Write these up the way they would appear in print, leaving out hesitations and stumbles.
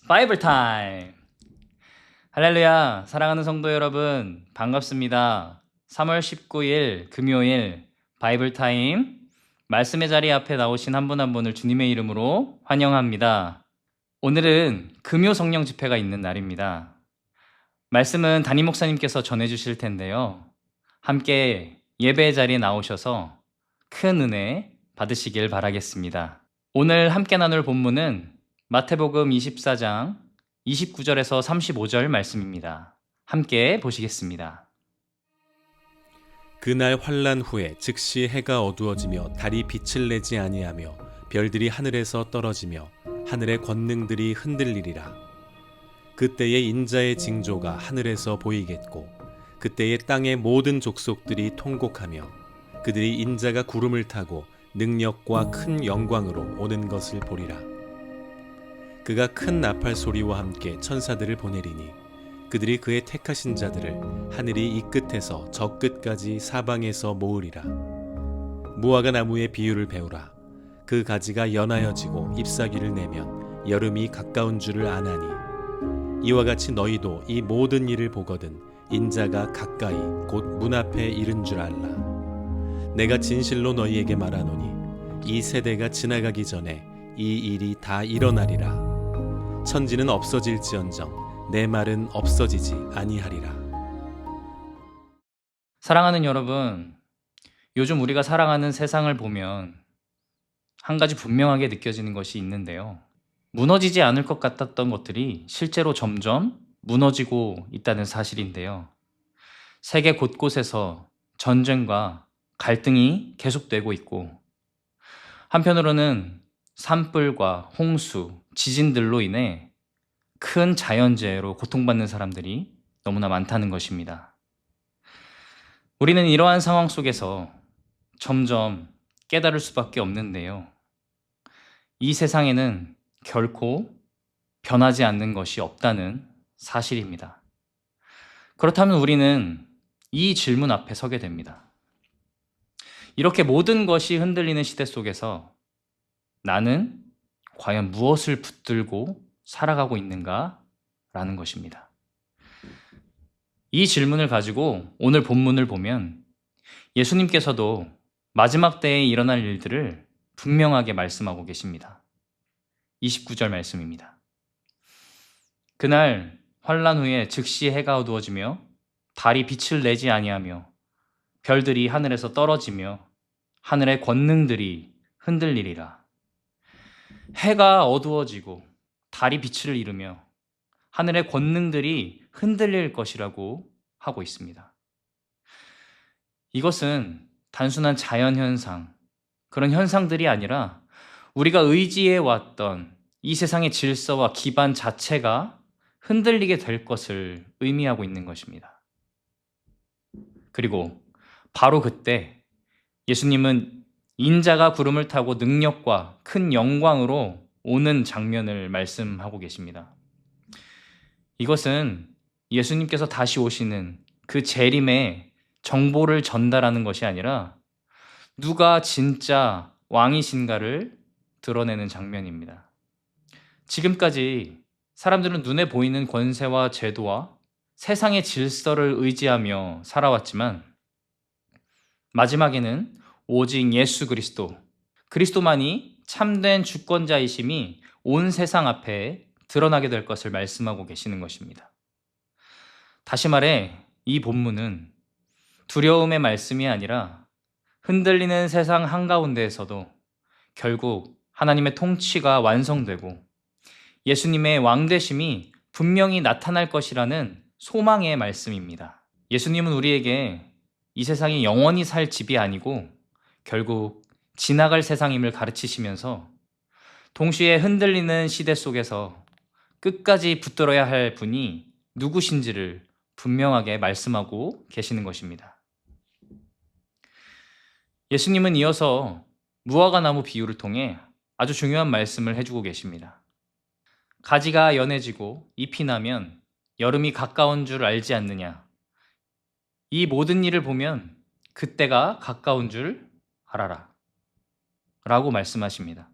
바이블 타임! 할렐루야! 사랑하는 성도 여러분, 반갑습니다. 3월 19일 금요일 바이블 타임 말씀의 자리 앞에 나오신 한 분 한 분을 주님의 이름으로 환영합니다. 오늘은 금요 성령 집회가 있는 날입니다. 말씀은 담임 목사님께서 전해주실 텐데요. 함께 예배의 자리에 나오셔서 큰 은혜 받으시길 바라겠습니다. 오늘 함께 나눌 본문은 마태복음 24장 29절에서 35절 말씀입니다. 함께 보시겠습니다. 그날 환란 후에 즉시 해가 어두워지며 달이 빛을 내지 아니하며 별들이 하늘에서 떨어지며 하늘의 권능들이 흔들리리라. 그때에 인자의 징조가 하늘에서 보이겠고 그때에 땅의 모든 족속들이 통곡하며 그들이 인자가 구름을 타고 능력과 큰 영광으로 오는 것을 보리라. 그가 큰 나팔 소리와 함께 천사들을 보내리니 그들이 그의 택하신 자들을 하늘이 이 끝에서 저 끝까지 사방에서 모으리라. 무화과 나무의 비유를 배우라. 그 가지가 연하여지고 잎사귀를 내면 여름이 가까운 줄을 아나니 이와 같이 너희도 이 모든 일을 보거든 인자가 가까이 곧 문 앞에 이른 줄 알라. 내가 진실로 너희에게 말하노니 이 세대가 지나가기 전에 이 일이 다 일어나리라. 천지는 없어질지언정 내 말은 없어지지 아니하리라. 사랑하는 여러분, 요즘 우리가 살아가는 세상을 보면 한 가지 분명하게 느껴지는 것이 있는데요. 무너지지 않을 것 같았던 것들이 실제로 점점 무너지고 있다는 사실인데요. 세계 곳곳에서 전쟁과 갈등이 계속되고 있고, 한편으로는 산불과 홍수, 지진들로 인해 큰 자연재해로 고통받는 사람들이 너무나 많다는 것입니다. 우리는 이러한 상황 속에서 점점 깨달을 수밖에 없는데요. 이 세상에는 결코 변하지 않는 것이 없다는 사실입니다. 그렇다면 우리는 이 질문 앞에 서게 됩니다. 이렇게 모든 것이 흔들리는 시대 속에서 나는 과연 무엇을 붙들고 살아가고 있는가? 라는 것입니다. 이 질문을 가지고 오늘 본문을 보면 예수님께서도 마지막 때에 일어날 일들을 분명하게 말씀하고 계십니다. 29절 말씀입니다. 그날 환란 후에 즉시 해가 어두워지며 달이 빛을 내지 아니하며 별들이 하늘에서 떨어지며 하늘의 권능들이 흔들리리라. 해가 어두워지고 달이 빛을 잃으며 하늘의 권능들이 흔들릴 것이라고 하고 있습니다. 이것은 단순한 자연현상, 그런 현상들이 아니라 우리가 의지해 왔던 이 세상의 질서와 기반 자체가 흔들리게 될 것을 의미하고 있는 것입니다. 그리고 바로 그때 예수님은 인자가 구름을 타고 능력과 큰 영광으로 오는 장면을 말씀하고 계십니다. 이것은 예수님께서 다시 오시는 그 재림의 정보를 전달하는 것이 아니라 누가 진짜 왕이신가를 드러내는 장면입니다. 지금까지 사람들은 눈에 보이는 권세와 제도와 세상의 질서를 의지하며 살아왔지만 마지막에는 오직 예수 그리스도만이 참된 주권자이심이 온 세상 앞에 드러나게 될 것을 말씀하고 계시는 것입니다. 다시 말해 이 본문은 두려움의 말씀이 아니라 흔들리는 세상 한가운데에서도 결국 하나님의 통치가 완성되고 예수님의 왕되심이 분명히 나타날 것이라는 소망의 말씀입니다. 예수님은 우리에게 이 세상이 영원히 살 집이 아니고 결국 지나갈 세상임을 가르치시면서 동시에 흔들리는 시대 속에서 끝까지 붙들어야 할 분이 누구신지를 분명하게 말씀하고 계시는 것입니다. 예수님은 이어서 무화과 나무 비유를 통해 아주 중요한 말씀을 해주고 계십니다. 가지가 연해지고 잎이 나면 여름이 가까운 줄 알지 않느냐. 이 모든 일을 보면 그때가 가까운 줄 알아라. 라고 말씀하십니다.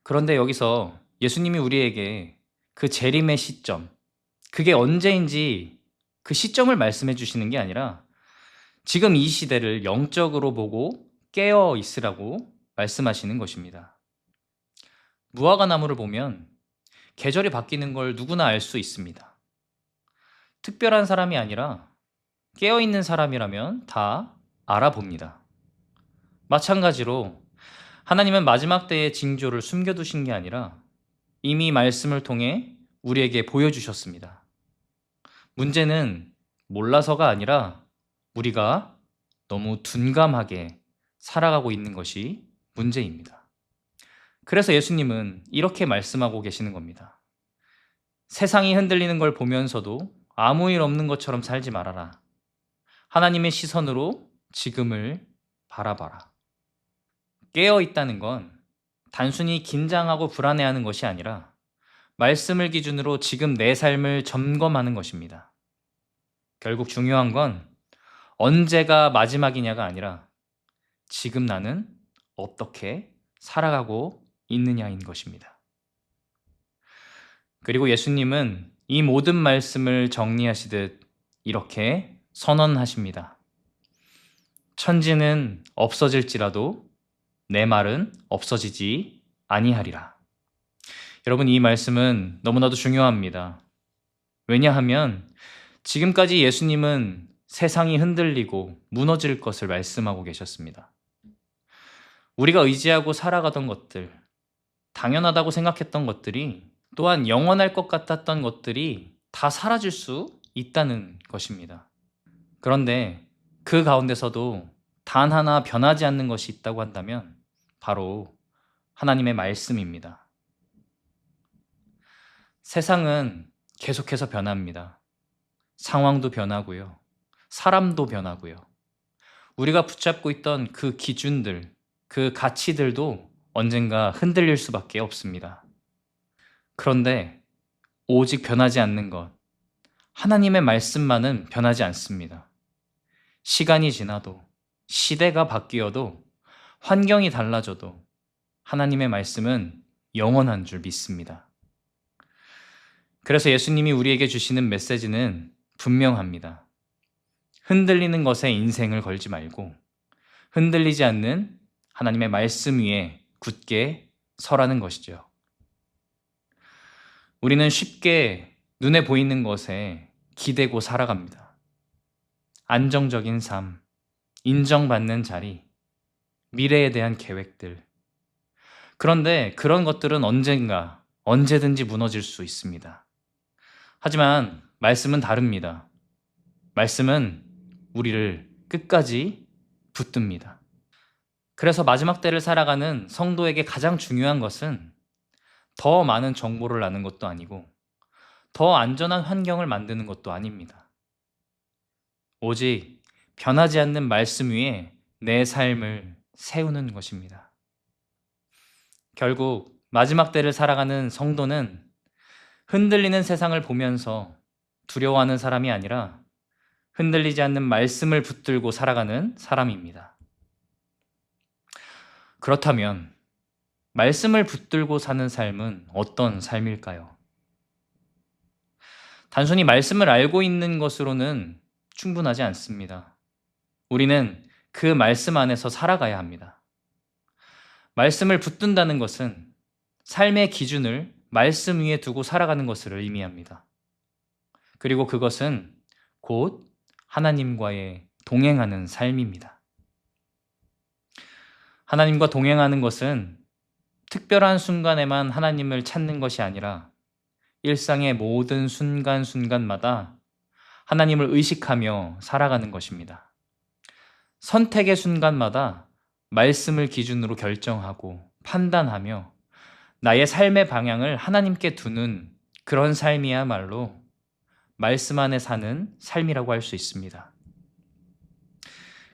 그런데 여기서 예수님이 우리에게 그 재림의 시점, 그게 언제인지 그 시점을 말씀해 주시는 게 아니라 지금 이 시대를 영적으로 보고 깨어 있으라고 말씀하시는 것입니다. 무화과 나무를 보면 계절이 바뀌는 걸 누구나 알 수 있습니다. 특별한 사람이 아니라 깨어있는 사람이라면 다 알아봅니다. 마찬가지로 하나님은 마지막 때의 징조를 숨겨두신 게 아니라 이미 말씀을 통해 우리에게 보여주셨습니다. 문제는 몰라서가 아니라 우리가 너무 둔감하게 살아가고 있는 것이 문제입니다. 그래서 예수님은 이렇게 말씀하고 계시는 겁니다. 세상이 흔들리는 걸 보면서도 아무 일 없는 것처럼 살지 말아라. 하나님의 시선으로 지금을 바라봐라. 깨어 있다는 건 단순히 긴장하고 불안해하는 것이 아니라 말씀을 기준으로 지금 내 삶을 점검하는 것입니다. 결국 중요한 건 언제가 마지막이냐가 아니라 지금 나는 어떻게 살아가고 있느냐인 것입니다. 그리고 예수님은 이 모든 말씀을 정리하시듯 이렇게 선언하십니다. 천지는 없어질지라도 내 말은 없어지지 아니하리라. 여러분, 이 말씀은 너무나도 중요합니다. 왜냐하면 지금까지 예수님은 세상이 흔들리고 무너질 것을 말씀하고 계셨습니다. 우리가 의지하고 살아가던 것들, 당연하다고 생각했던 것들이, 또한 영원할 것 같았던 것들이 다 사라질 수 있다는 것입니다. 그런데 그 가운데서도 단 하나 변하지 않는 것이 있다고 한다면 바로 하나님의 말씀입니다. 세상은 계속해서 변합니다. 상황도 변하고요. 사람도 변하고요. 우리가 붙잡고 있던 그 기준들, 그 가치들도 언젠가 흔들릴 수밖에 없습니다. 그런데 오직 변하지 않는 것, 하나님의 말씀만은 변하지 않습니다. 시간이 지나도, 시대가 바뀌어도, 환경이 달라져도 하나님의 말씀은 영원한 줄 믿습니다. 그래서 예수님이 우리에게 주시는 메시지는 분명합니다. 흔들리는 것에 인생을 걸지 말고 흔들리지 않는 하나님의 말씀 위에 굳게 서라는 것이죠. 우리는 쉽게 눈에 보이는 것에 기대고 살아갑니다. 안정적인 삶, 인정받는 자리, 미래에 대한 계획들. 그런데 그런 것들은 언젠가, 언제든지 무너질 수 있습니다. 하지만 말씀은 다릅니다. 말씀은 우리를 끝까지 붙듭니다. 그래서 마지막 때를 살아가는 성도에게 가장 중요한 것은 더 많은 정보를 아는 것도 아니고 더 안전한 환경을 만드는 것도 아닙니다. 오직 변하지 않는 말씀 위에 내 삶을 세우는 것입니다. 결국 마지막 때를 살아가는 성도는 흔들리는 세상을 보면서 두려워하는 사람이 아니라 흔들리지 않는 말씀을 붙들고 살아가는 사람입니다. 그렇다면 말씀을 붙들고 사는 삶은 어떤 삶일까요? 단순히 말씀을 알고 있는 것으로는 충분하지 않습니다. 우리는 그 말씀 안에서 살아가야 합니다. 말씀을 붙든다는 것은 삶의 기준을 말씀 위에 두고 살아가는 것을 의미합니다. 그리고 그것은 곧 하나님과의 동행하는 삶입니다. 하나님과 동행하는 것은 특별한 순간에만 하나님을 찾는 것이 아니라 일상의 모든 순간순간마다 하나님을 의식하며 살아가는 것입니다. 선택의 순간마다 말씀을 기준으로 결정하고 판단하며 나의 삶의 방향을 하나님께 두는 그런 삶이야말로 말씀 안에 사는 삶이라고 할 수 있습니다.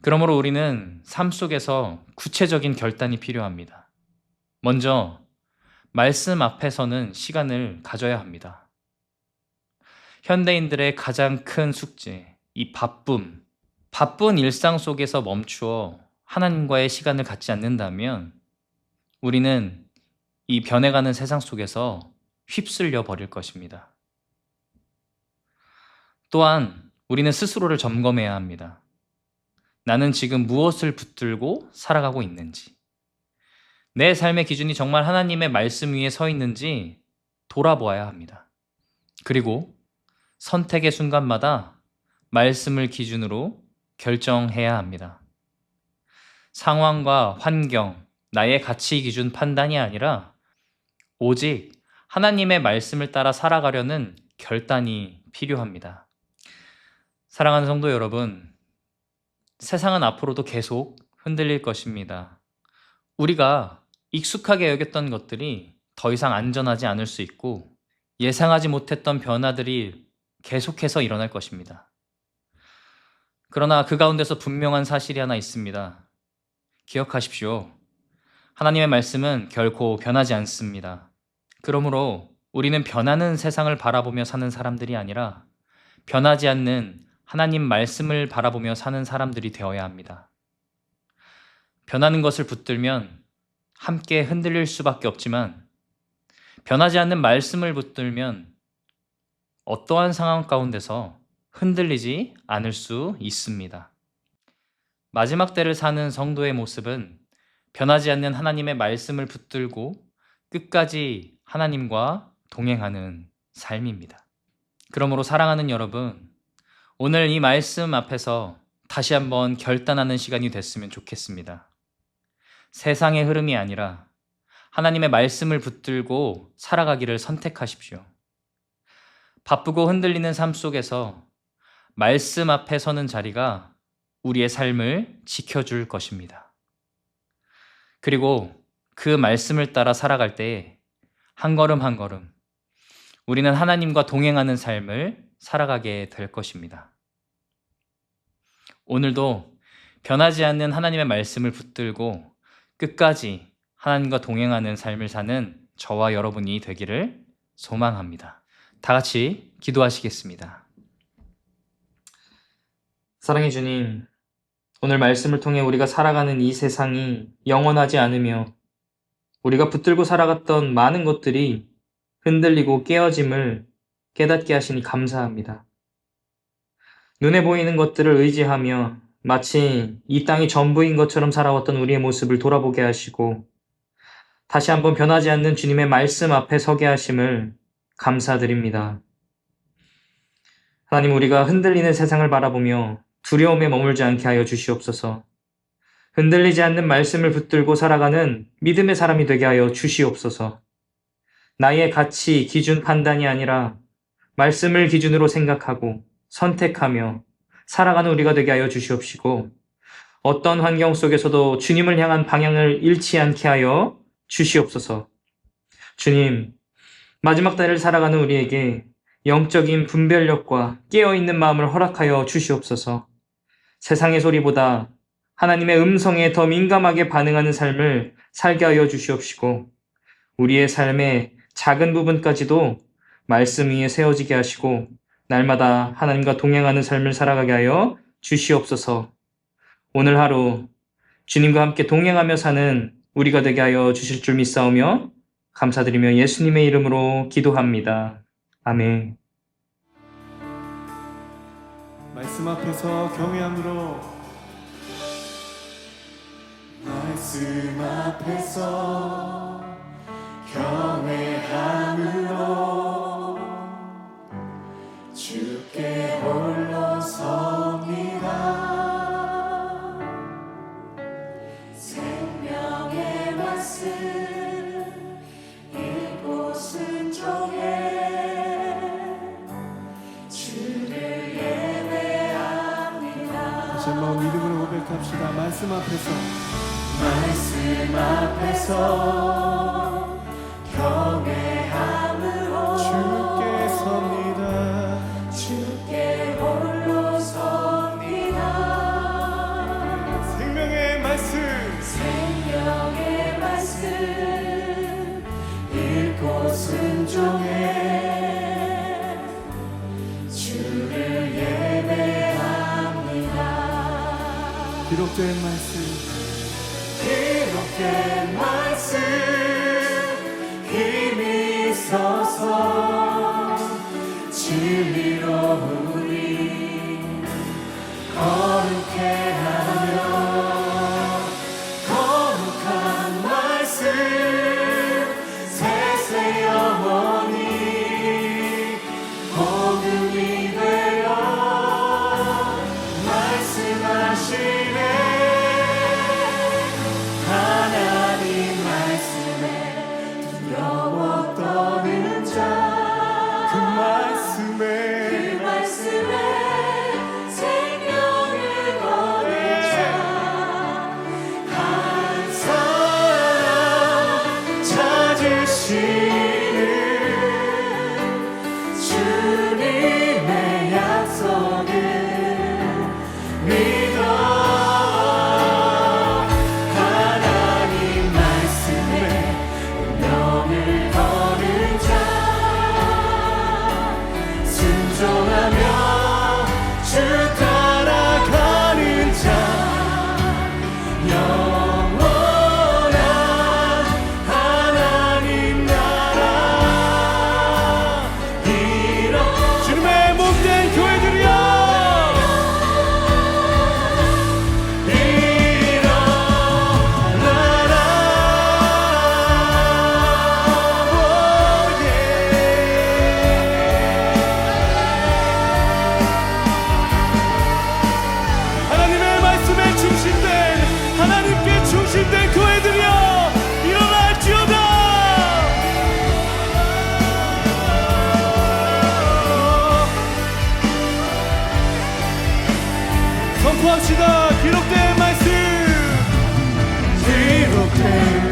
그러므로 우리는 삶 속에서 구체적인 결단이 필요합니다. 먼저 말씀 앞에서는 시간을 가져야 합니다. 현대인들의 가장 큰 숙제, 이 바쁜 일상 속에서 멈추어 하나님과의 시간을 갖지 않는다면 우리는 이 변해가는 세상 속에서 휩쓸려 버릴 것입니다. 또한 우리는 스스로를 점검해야 합니다. 나는 지금 무엇을 붙들고 살아가고 있는지, 내 삶의 기준이 정말 하나님의 말씀 위에 서 있는지 돌아보아야 합니다. 그리고 선택의 순간마다 말씀을 기준으로 결정해야 합니다. 상황과 환경, 나의 가치 기준 판단이 아니라 오직 하나님의 말씀을 따라 살아가려는 결단이 필요합니다. 사랑하는 성도 여러분, 세상은 앞으로도 계속 흔들릴 것입니다. 우리가 익숙하게 여겼던 것들이 더 이상 안전하지 않을 수 있고 예상하지 못했던 변화들이 계속해서 일어날 것입니다. 그러나 그 가운데서 분명한 사실이 하나 있습니다. 기억하십시오. 하나님의 말씀은 결코 변하지 않습니다. 그러므로 우리는 변하는 세상을 바라보며 사는 사람들이 아니라 변하지 않는 하나님 말씀을 바라보며 사는 사람들이 되어야 합니다. 변하는 것을 붙들면 함께 흔들릴 수밖에 없지만 변하지 않는 말씀을 붙들면 어떠한 상황 가운데서 흔들리지 않을 수 있습니다. 마지막 때를 사는 성도의 모습은 변하지 않는 하나님의 말씀을 붙들고 끝까지 하나님과 동행하는 삶입니다. 그러므로 사랑하는 여러분, 오늘 이 말씀 앞에서 다시 한번 결단하는 시간이 됐으면 좋겠습니다. 세상의 흐름이 아니라 하나님의 말씀을 붙들고 살아가기를 선택하십시오. 바쁘고 흔들리는 삶 속에서 말씀 앞에 서는 자리가 우리의 삶을 지켜줄 것입니다. 그리고 그 말씀을 따라 살아갈 때 한 걸음 한 걸음 우리는 하나님과 동행하는 삶을 살아가게 될 것입니다. 오늘도 변하지 않는 하나님의 말씀을 붙들고 끝까지 하나님과 동행하는 삶을 사는 저와 여러분이 되기를 소망합니다. 다 같이 기도하시겠습니다. 사랑의 주님, 오늘 말씀을 통해 우리가 살아가는 이 세상이 영원하지 않으며 우리가 붙들고 살아갔던 많은 것들이 흔들리고 깨어짐을 깨닫게 하시니 감사합니다. 눈에 보이는 것들을 의지하며 마치 이 땅이 전부인 것처럼 살아왔던 우리의 모습을 돌아보게 하시고 다시 한번 변하지 않는 주님의 말씀 앞에 서게 하심을 감사드립니다. 하나님, 우리가 흔들리는 세상을 바라보며 두려움에 머물지 않게 하여 주시옵소서. 흔들리지 않는 말씀을 붙들고 살아가는 믿음의 사람이 되게 하여 주시옵소서. 나의 가치, 기준, 판단이 아니라 말씀을 기준으로 생각하고 선택하며 살아가는 우리가 되게 하여 주시옵시고 어떤 환경 속에서도 주님을 향한 방향을 잃지 않게 하여 주시옵소서. 주님, 마지막 때를 살아가는 우리에게 영적인 분별력과 깨어있는 마음을 허락하여 주시옵소서. 세상의 소리보다 하나님의 음성에 더 민감하게 반응하는 삶을 살게 하여 주시옵시고 우리의 삶의 작은 부분까지도 말씀 위에 세워지게 하시고 날마다 하나님과 동행하는 삶을 살아가게 하여 주시옵소서. 오늘 하루 주님과 함께 동행하며 사는 우리가 되게 하여 주실 줄 믿사오며 감사드리며 예수님의 이름으로 기도합니다. 아멘. 말씀 앞에서 경외함으로 말씀 앞에서 경외함으로 주께 홀로 섭니다. 생명의 말씀 이곳은 종에 주를 예배합니다. 다시 한번 믿음으로 고백합시다. 말씀 앞에서 경외함으로 주께 섭니다. 주께 홀로 섭니다. 생명의 말씀 이곳은 종에 주를 예배합니다. 기록된 말씀 힘이 있어 주옵소서. 진리로 우리 거룩해 하며 거룩한 말씀 세세 영원히 복음이 되어 말씀하시네. 하나님 말씀에 두려워 떠는 자 그 말씀에 생명을 거는 자 한 사람 찾으시는 주님의 약속을 믿어. 하나님 말씀에 운명을 거는 자 순종하며 주 따라가는 자 영원한 하나님 나라 이런 주님의 몸된 교회들이여 일어나라. 하나님의 말씀에 중심된 하나님께 중심된 교회들이여 일어날지어다. 선포합시다. 기록된 말씀 기록된